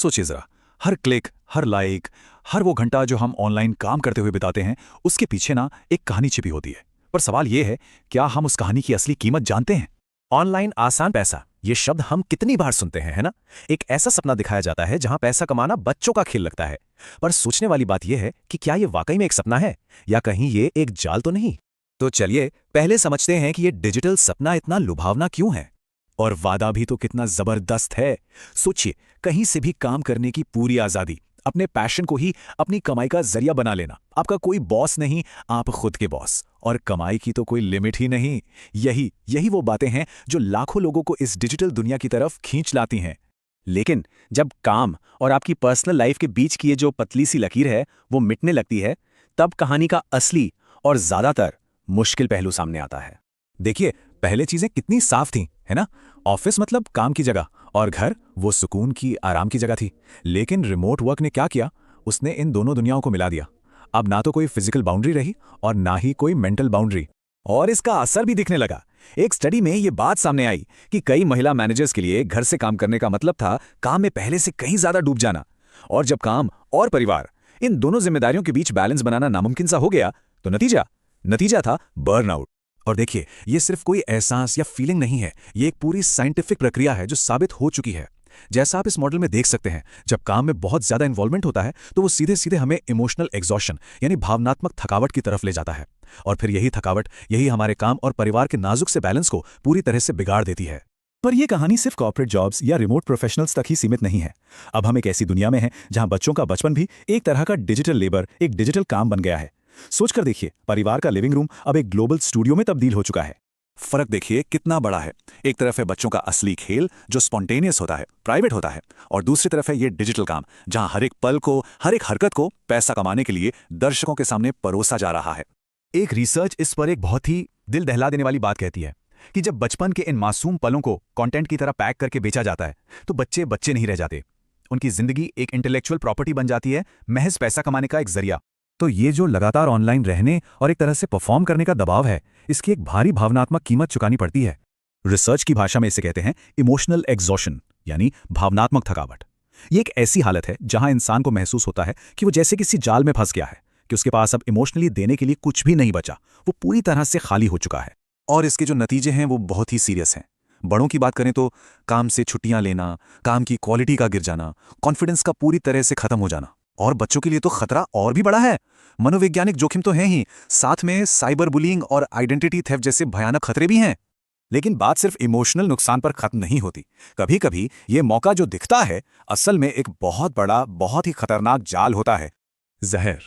सोचिए जरा, हर क्लिक, हर लाइक, हर वो घंटा जो हम ऑनलाइन काम करते हुए बिताते हैं, उसके पीछे ना एक कहानी छिपी होती है। पर सवाल ये है, क्या हम उस कहानी की असली कीमत जानते हैं? ऑनलाइन आसान पैसा, ये शब्द हम कितनी बार सुनते हैं, है ना? एक ऐसा सपना दिखाया जाता है जहां पैसा कमाना बच्चों का खेल लगता है। पर सोचने वाली बात यह है कि क्या ये वाकई में एक सपना है या कहीं ये एक जाल तो नहीं? तो चलिए पहले समझते हैं कि ये डिजिटल सपना इतना लुभावना क्यों है। और वादा भी तो कितना जबरदस्त है। सोचिए, कहीं से भी काम करने की पूरी आजादी, अपने पैशन को ही अपनी कमाई का जरिया बना लेना, आपका कोई बॉस नहीं, आप खुद के बॉस, और कमाई की तो कोई लिमिट ही नहीं। यही यही वो बातें हैं जो लाखों लोगों को इस डिजिटल दुनिया की तरफ खींच लाती हैं। लेकिन जब काम और आपकी पर्सनल लाइफ के बीच की ये जो पतली सी लकीर है वो मिटने लगती है, तब कहानी का असली और ज्यादातर मुश्किल पहलू सामने आता है। देखिए, पहले चीजें कितनी साफ थीं, है ना? ऑफिस मतलब काम की जगह, और घर वो सुकून की, आराम की जगह थी। लेकिन रिमोट वर्क ने क्या किया? उसने इन दोनों दुनियाओं को मिला दिया। अब ना तो कोई फिजिकल बाउंड्री रही और ना ही कोई मेंटल बाउंड्री। और इसका असर भी दिखने लगा। एक स्टडी में ये बात सामने आई कि कई महिला मैनेजर्स के लिए घर से काम करने का मतलब था काम में पहले से कहीं ज्यादा डूब जाना। और जब काम और परिवार, इन दोनों जिम्मेदारियों के बीच बैलेंस बनाना नामुमकिन सा हो गया, तो नतीजा था बर्नआउट। और देखिए, ये सिर्फ कोई एहसास या फीलिंग नहीं है, ये एक पूरी साइंटिफिक प्रक्रिया है जो साबित हो चुकी है। जैसा आप इस मॉडल में देख सकते हैं, जब काम में बहुत ज्यादा इन्वॉल्वमेंट होता है तो वो सीधे सीधे हमें इमोशनल एग्जॉशन यानी भावनात्मक थकावट की तरफ ले जाता है। और फिर यही थकावट, यही हमारे काम और परिवार के नाजुक से बैलेंस को पूरी तरह से बिगाड़ देती है। पर यह कहानी सिर्फ कॉर्पोरेट जॉब्स या रिमोट प्रोफेशनल्स तक ही सीमित नहीं है। अब हम एक ऐसी दुनिया में हैं जहां बच्चों का बचपन भी एक तरह का डिजिटल लेबर, एक डिजिटल काम बन गया है। सोचकर देखिए, परिवार का लिविंग रूम अब एक ग्लोबल स्टूडियो में तब्दील हो चुका है। फर्क देखिए कितना बड़ा है। एक तरफ है बच्चों का असली खेल जो स्पॉन्टेनियस होता है, प्राइवेट होता है, और दूसरी तरफ है ये डिजिटल काम जहां हर एक पल को, हर एक हरकत को पैसा कमाने के लिए दर्शकों के सामने परोसा जा रहा है। एक रिसर्च इस पर एक बहुत ही दिल दहला देने वाली बात कहती है कि जब बचपन के इन मासूम पलों को कंटेंट की तरह पैक करके बेचा जाता है, तो बच्चे बच्चे नहीं रह जाते। उनकी जिंदगी एक इंटेलेक्चुअल प्रॉपर्टी बन जाती है, महज पैसा कमाने का एक जरिया। तो ये जो लगातार ऑनलाइन रहने और एक तरह से परफॉर्म करने का दबाव है, इसकी एक भारी भावनात्मक कीमत चुकानी पड़ती है। रिसर्च की भाषा में इसे कहते हैं इमोशनल एग्जॉशन, यानी भावनात्मक थकावट। ये एक ऐसी हालत है जहां इंसान को महसूस होता है कि वो जैसे किसी जाल में फंस गया है, कि उसके पास अब इमोशनली देने के लिए कुछ भी नहीं बचा, वो पूरी तरह से खाली हो चुका है। और इसके जो नतीजे हैं वो बहुत ही सीरियस हैं। बड़ों की बात करें तो काम से छुट्टियां लेना, काम की क्वालिटी का गिर जाना, कॉन्फिडेंस का पूरी तरह से खत्म हो जाना। और बच्चों के लिए तो खतरा और भी बड़ा है। मनोवैज्ञानिक जोखिम तो है ही, साथ में साइबर बुलिंग और आइडेंटिटी थेफ्ट जैसे भयानक खतरे भी हैं। लेकिन बात सिर्फ इमोशनल नुकसान पर खत्म नहीं होती। कभी कभी ये मौका जो दिखता है, असल में एक बहुत बड़ा, बहुत ही खतरनाक जाल होता है। जहर।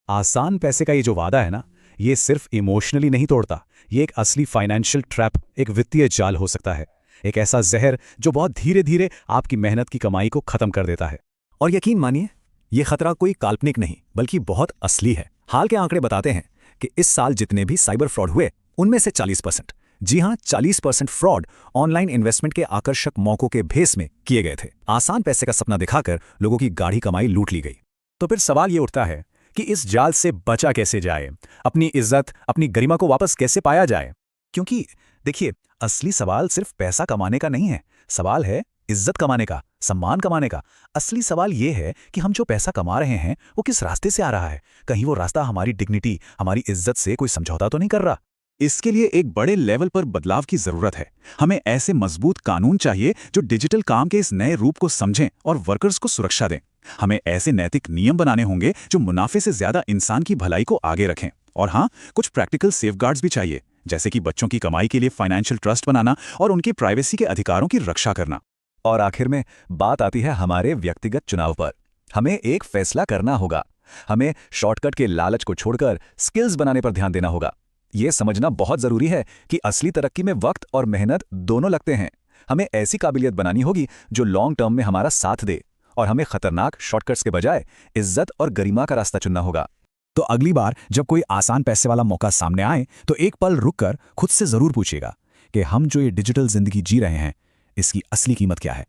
आसान पैसे का ये जो वादा है ना, ये सिर्फ इमोशनली नहीं तोड़ता, ये एक असली फाइनेंशियल ट्रैप, एक वित्तीय जाल हो सकता है। एक ऐसा जहर जो बहुत धीरे धीरे आपकी मेहनत की कमाई को खत्म कर देता है। और यकीन मानिए, ये खतरा कोई काल्पनिक नहीं बल्कि बहुत असली है। हाल के आंकड़े बताते हैं कि इस साल जितने भी साइबर फ्रॉड हुए, उनमें से 40%, जी हां 40% फ्रॉड ऑनलाइन इन्वेस्टमेंट के आकर्षक मौकों के भेस में किए गए थे। आसान पैसे का सपना दिखाकर लोगों की गाढ़ी कमाई लूट ली गई। तो फिर सवाल ये उठता है कि इस जाल से बचा कैसे जाए, अपनी इज्जत, अपनी गरिमा को वापस कैसे पाया जाए? क्योंकि देखिए, असली सवाल सिर्फ पैसा कमाने का नहीं है, सवाल है इज्जत कमाने का, सम्मान कमाने का। असली सवाल यह है कि हम जो पैसा कमा रहे हैं वो किस रास्ते से आ रहा है। कहीं वो रास्ता हमारी डिग्निटी, हमारी इज्जत से कोई समझौता तो नहीं कर रहा? इसके लिए एक बड़े लेवल पर बदलाव की जरूरत है। हमें ऐसे मजबूत कानून चाहिए जो डिजिटल काम के इस नए रूप को समझें और वर्कर्स को सुरक्षा दें। हमें ऐसे नैतिक नियम बनाने होंगे जो मुनाफे से ज्यादा इंसान की भलाई को आगे रखें। और हाँ, कुछ प्रैक्टिकल सेफगार्ड्स भी चाहिए, जैसे कि बच्चों की कमाई के लिए फाइनेंशियल ट्रस्ट बनाना और उनकी प्राइवेसी के अधिकारों की रक्षा करना। और आखिर में बात आती है हमारे व्यक्तिगत चुनाव पर। हमें एक फैसला करना होगा। हमें शॉर्टकट के लालच को छोड़कर स्किल्स बनाने पर ध्यान देना होगा। यह समझना बहुत जरूरी है कि असली तरक्की में वक्त और मेहनत दोनों लगते हैं। हमें ऐसी काबिलियत बनानी होगी जो लॉन्ग टर्म में हमारा साथ दे, और हमें खतरनाक शॉर्टकट्स के बजाय इज्जत और गरिमा का रास्ता चुनना होगा। तो अगली बार जब कोई आसान पैसे वाला मौका सामने आए, तो एक पल रुककर खुद से जरूर पूछिएगा कि हम जो ये डिजिटल जिंदगी जी रहे हैं, इसकी असली कीमत क्या है।